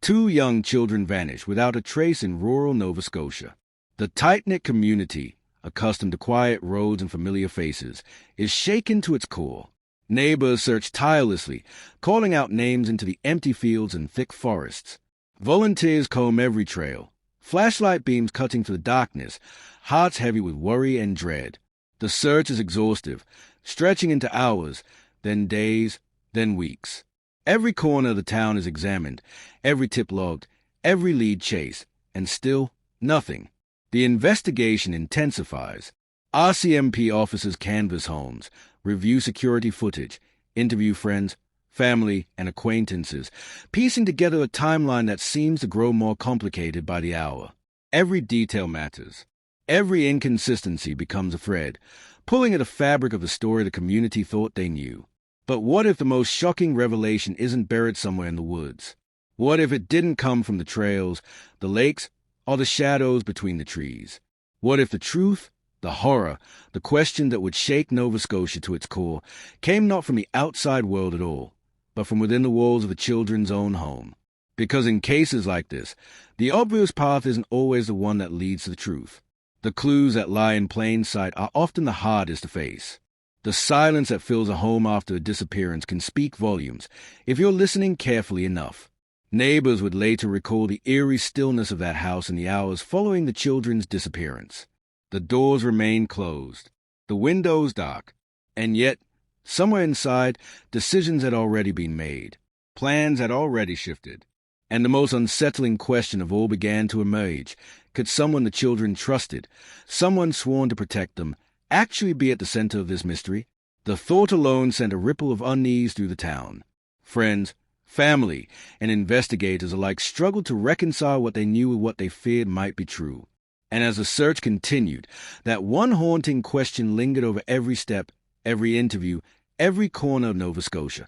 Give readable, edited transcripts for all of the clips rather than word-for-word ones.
2 young children vanish without a trace in rural Nova Scotia. The tight-knit community, accustomed to quiet roads and familiar faces, is shaken to its core. Neighbors search tirelessly, calling out names into the empty fields and thick forests. Volunteers comb every trail, flashlight beams cutting through the darkness, hearts heavy with worry and dread. The search is exhaustive, stretching into hours, then days, then weeks. Every corner of the town is examined, every tip logged, every lead chased, and still nothing. The investigation intensifies. RCMP officers canvass homes, review security footage, interview friends, family, and acquaintances, piecing together a timeline that seems to grow more complicated by the hour. Every detail matters. Every inconsistency becomes a thread, pulling at the fabric of the story the community thought they knew. But what if the most shocking revelation isn't buried somewhere in the woods? What if it didn't come from the trails, the lakes, or the shadows between the trees? What if the truth, the horror, the question that would shake Nova Scotia to its core, came not from the outside world at all, but from within the walls of the children's own home? Because in cases like this, the obvious path isn't always the one that leads to the truth. The clues that lie in plain sight are often the hardest to face. The silence that fills a home after a disappearance can speak volumes if you're listening carefully enough. Neighbors would later recall the eerie stillness of that house in the hours following the children's disappearance. The doors remained closed, the windows dark, and yet, somewhere inside, decisions had already been made. Plans had already shifted. And the most unsettling question of all began to emerge. Could someone the children trusted, someone sworn to protect them, actually be at the center of this mystery? The thought alone sent a ripple of unease through the town. Friends, family, and investigators alike struggled to reconcile what they knew with what they feared might be true. And as the search continued, that one haunting question lingered over every step, every interview, every corner of Nova Scotia.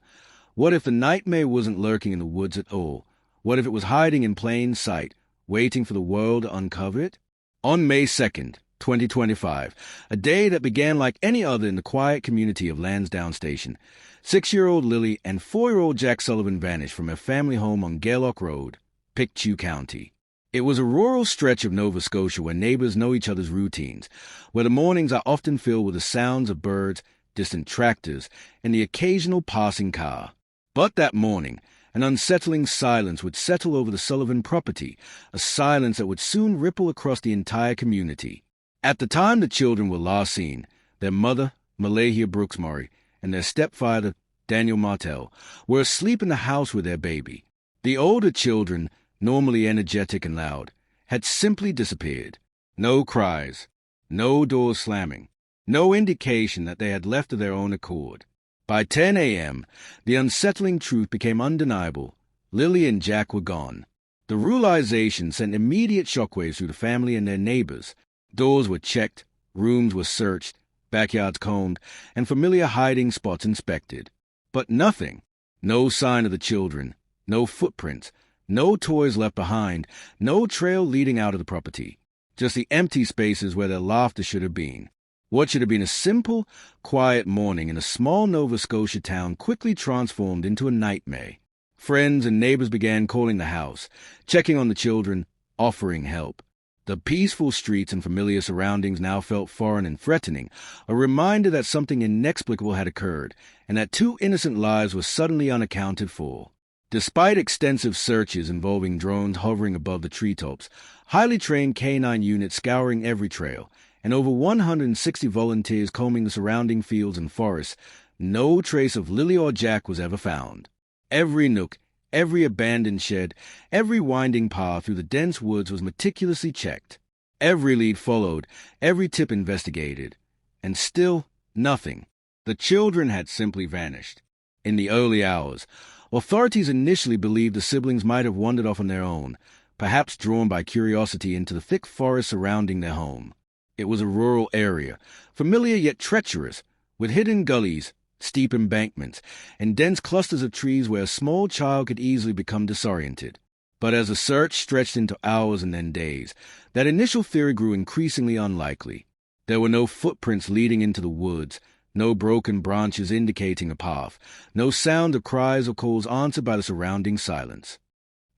What if the nightmare wasn't lurking in the woods at all? What if it was hiding in plain sight, waiting for the world to uncover it? On May 2nd, 2025, a day that began like any other in the quiet community of Lansdowne Station, 6-year-old Lilly and 4-year-old Jack Sullivan vanished from their family home on Gairloch Road, Pictou County. It was a rural stretch of Nova Scotia where neighbors know each other's routines, where the mornings are often filled with the sounds of birds, distant tractors, and the occasional passing car. But that morning, an unsettling silence would settle over the Sullivan property, a silence that would soon ripple across the entire community. At the time the children were last seen, their mother, Malahia Brooks-Murray, and their stepfather, Daniel Martell, were asleep in the house with their baby. The older children, normally energetic and loud, had simply disappeared. No cries, no doors slamming, no indication that they had left of their own accord. By 10 a.m., the unsettling truth became undeniable. Lilly and Jack were gone. The realization sent immediate shockwaves through the family and their neighbors. Doors were checked, rooms were searched, backyards combed, and familiar hiding spots inspected. But nothing. No sign of the children, no footprints, no toys left behind, no trail leading out of the property. Just the empty spaces where their laughter should have been. What should have been a simple, quiet morning in a small Nova Scotia town quickly transformed into a nightmare. Friends and neighbors began calling the house, checking on the children, offering help. The peaceful streets and familiar surroundings now felt foreign and threatening, a reminder that something inexplicable had occurred, and that 2 innocent lives were suddenly unaccounted for. Despite extensive searches involving drones hovering above the treetops, highly trained canine units scouring every trail, and over 160 volunteers combing the surrounding fields and forests, no trace of Lilly or Jack was ever found. Every nook, every abandoned shed, every winding path through the dense woods was meticulously checked. Every lead followed, every tip investigated. And still, nothing. The children had simply vanished. In the early hours, authorities initially believed the siblings might have wandered off on their own, perhaps drawn by curiosity into the thick forest surrounding their home. It was a rural area, familiar yet treacherous, with hidden gullies, steep embankments, and dense clusters of trees where a small child could easily become disoriented. But as the search stretched into hours and then days, that initial theory grew increasingly unlikely. There were no footprints leading into the woods, no broken branches indicating a path, no sound of cries or calls answered by the surrounding silence.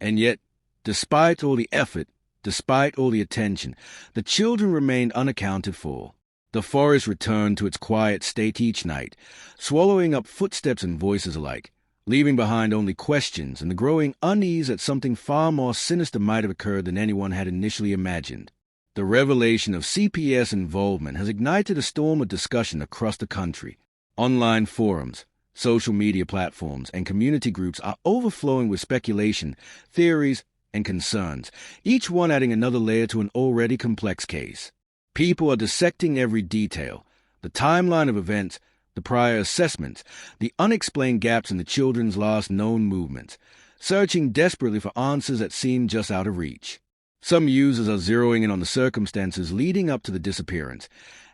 And yet, Despite all the effort, despite all the attention, the children remained unaccounted for. The forest returned to its quiet state each night, swallowing up footsteps and voices alike, leaving behind only questions and the growing unease that something far more sinister might have occurred than anyone had initially imagined. The revelation of CPS involvement has ignited a storm of discussion across the country. Online forums, social media platforms, and community groups are overflowing with speculation, theories, and concerns, each one adding another layer to an already complex case. People are dissecting every detail, the timeline of events, the prior assessments, the unexplained gaps in the children's last known movements, searching desperately for answers that seem just out of reach. Some users are zeroing in on the circumstances leading up to the disappearance,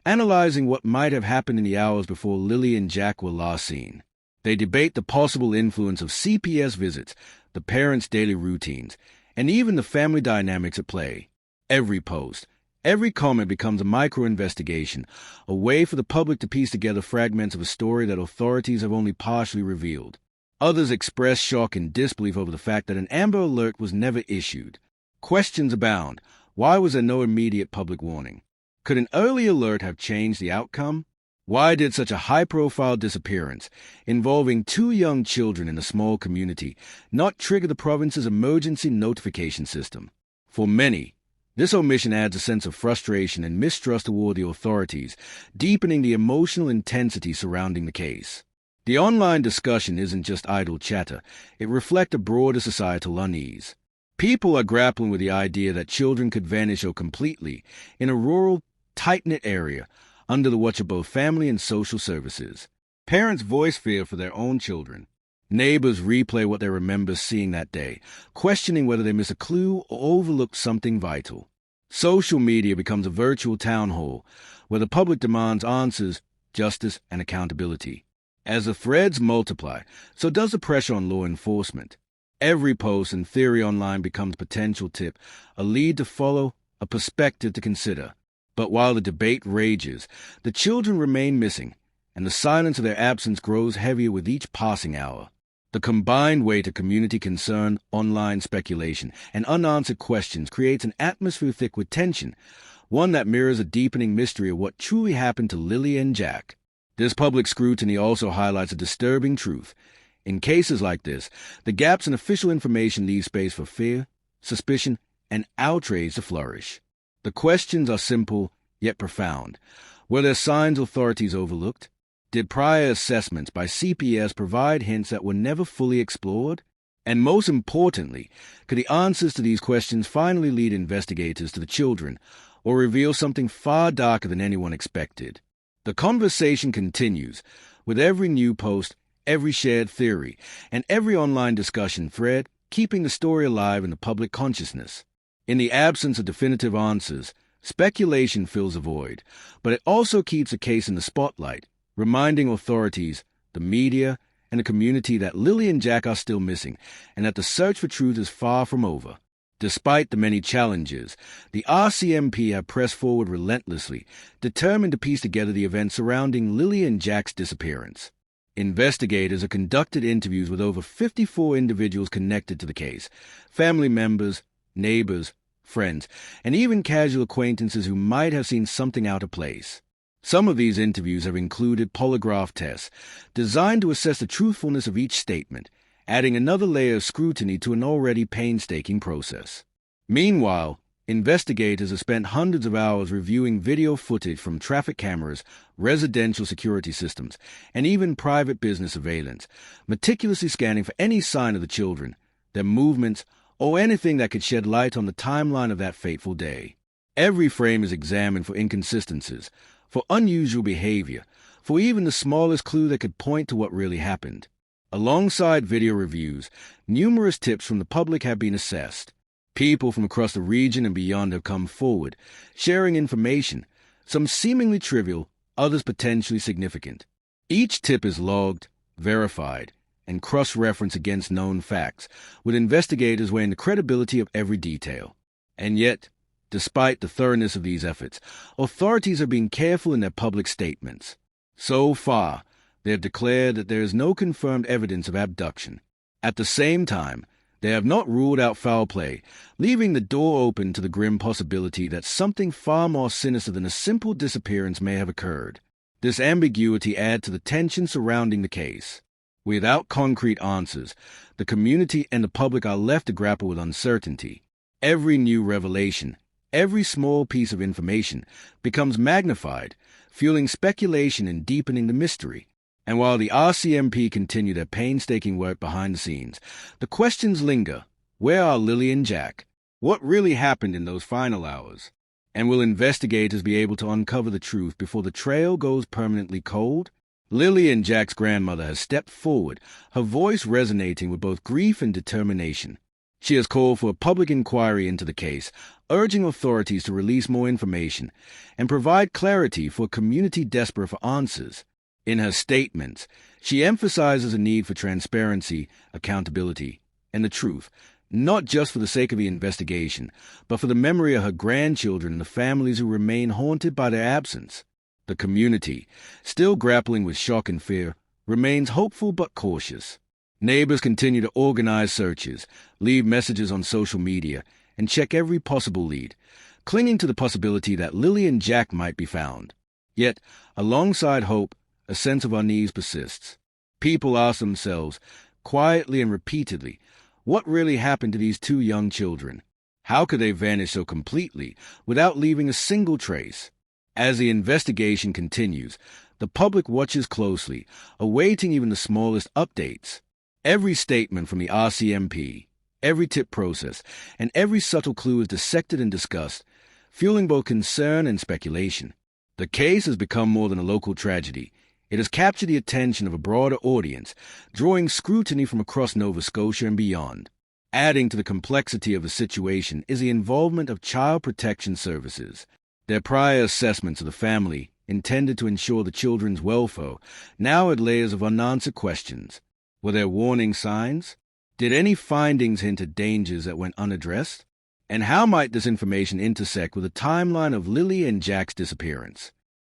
analyzing what might have happened in the hours before Lilly and Jack were last seen. They debate the possible influence of CPS visits, the parents' daily routines, and even the family dynamics at play. Every post, every comment becomes a micro-investigation, a way for the public to piece together fragments of a story that authorities have only partially revealed. Others express shock and disbelief over the fact that an Amber Alert was never issued. Questions abound. Why was there no immediate public warning? Could an early alert have changed the outcome? Why did such a high-profile disappearance, involving 2 young children in a small community, not trigger the province's emergency notification system? For many, this omission adds a sense of frustration and mistrust toward the authorities, deepening the emotional intensity surrounding the case. The online discussion isn't just idle chatter. It reflects a broader societal unease. People are grappling with the idea that children could vanish or completely in a rural, tight-knit area under the watch of both family and social services. Parents voice fear for their own children. Neighbors replay what they remember seeing that day, questioning whether they miss a clue or overlooked something vital. Social media becomes a virtual town hall where the public demands answers, justice, and accountability. As the threads multiply, so does the pressure on law enforcement. Every post and theory online becomes a potential tip, a lead to follow, a perspective to consider. But while the debate rages, the children remain missing, and the silence of their absence grows heavier with each passing hour. The combined weight of community concern, online speculation, and unanswered questions creates an atmosphere thick with tension, one that mirrors a deepening mystery of what truly happened to Lilly and Jack. This public scrutiny also highlights a disturbing truth. In cases like this, the gaps in official information leave space for fear, suspicion, and outrage to flourish. The questions are simple, yet profound. Were there signs authorities overlooked? Did prior assessments by CPS provide hints that were never fully explored? And most importantly, could the answers to these questions finally lead investigators to the children, or reveal something far darker than anyone expected? The conversation continues, with every new post, every shared theory, and every online discussion thread, keeping the story alive in the public consciousness. In the absence of definitive answers, speculation fills a void, but it also keeps the case in the spotlight, reminding authorities, the media, and the community that Lilly and Jack are still missing, and that the search for truth is far from over. Despite the many challenges, the RCMP have pressed forward relentlessly, determined to piece together the events surrounding Lilly and Jack's disappearance. Investigators have conducted interviews with over 54 individuals connected to the case, family members, neighbors, friends, and even casual acquaintances who might have seen something out of place. Some of these interviews have included polygraph tests designed to assess the truthfulness of each statement, adding another layer of scrutiny to an already painstaking process. Meanwhile, investigators have spent hundreds of hours reviewing video footage from traffic cameras, residential security systems, and even private business surveillance, meticulously scanning for any sign of the children, their movements, or anything that could shed light on the timeline of that fateful day. Every frame is examined for inconsistencies, for unusual behavior, for even the smallest clue that could point to what really happened. Alongside video reviews, numerous tips from the public have been assessed. People from across the region and beyond have come forward, sharing information, some seemingly trivial, others potentially significant. Each tip is logged, verified, and cross-referenced against known facts, with investigators weighing the credibility of every detail. And yet, despite the thoroughness of these efforts, authorities are being careful in their public statements. So far, they have declared that there is no confirmed evidence of abduction. At the same time, They have not ruled out foul play, leaving the door open to the grim possibility that something far more sinister than a simple disappearance may have occurred. This ambiguity adds to the tension surrounding the case. Without concrete answers, the community and the public are left to grapple with uncertainty. Every new revelation, every small piece of information, becomes magnified, fueling speculation and deepening the mystery. And while the RCMP continue their painstaking work behind the scenes, the questions linger. Where are Lilly and Jack? What really happened in those final hours? And will investigators be able to uncover the truth before the trail goes permanently cold? Lilly and Jack's grandmother has stepped forward, her voice resonating with both grief and determination. She has called for a public inquiry into the case, urging authorities to release more information and provide clarity for a community desperate for answers. In her statements, she emphasizes a need for transparency, accountability, and the truth, not just for the sake of the investigation, but for the memory of her grandchildren and the families who remain haunted by their absence. The community, still grappling with shock and fear, remains hopeful but cautious. Neighbors continue to organize searches, leave messages on social media, and check every possible lead, clinging to the possibility that Lilly and Jack might be found. Yet, alongside hope, a sense of unease persists. People ask themselves, quietly and repeatedly, what really happened to these two young children? How could they vanish so completely without leaving a single trace? As the investigation continues, the public watches closely, awaiting even the smallest updates. Every statement from the RCMP, every tip process, and every subtle clue is dissected and discussed, fueling both concern and speculation. The case has become more than a local tragedy. It has captured the attention of a broader audience, drawing scrutiny from across Nova Scotia and beyond. Adding to the complexity of the situation is the involvement of Child Protection Services. Their prior assessments of the family, intended to ensure the children's welfare, now add layers of unanswered questions. Were there warning signs? Did any findings hint at dangers that went unaddressed? And how might this information intersect with the timeline of Lilly and Jack's disappearance?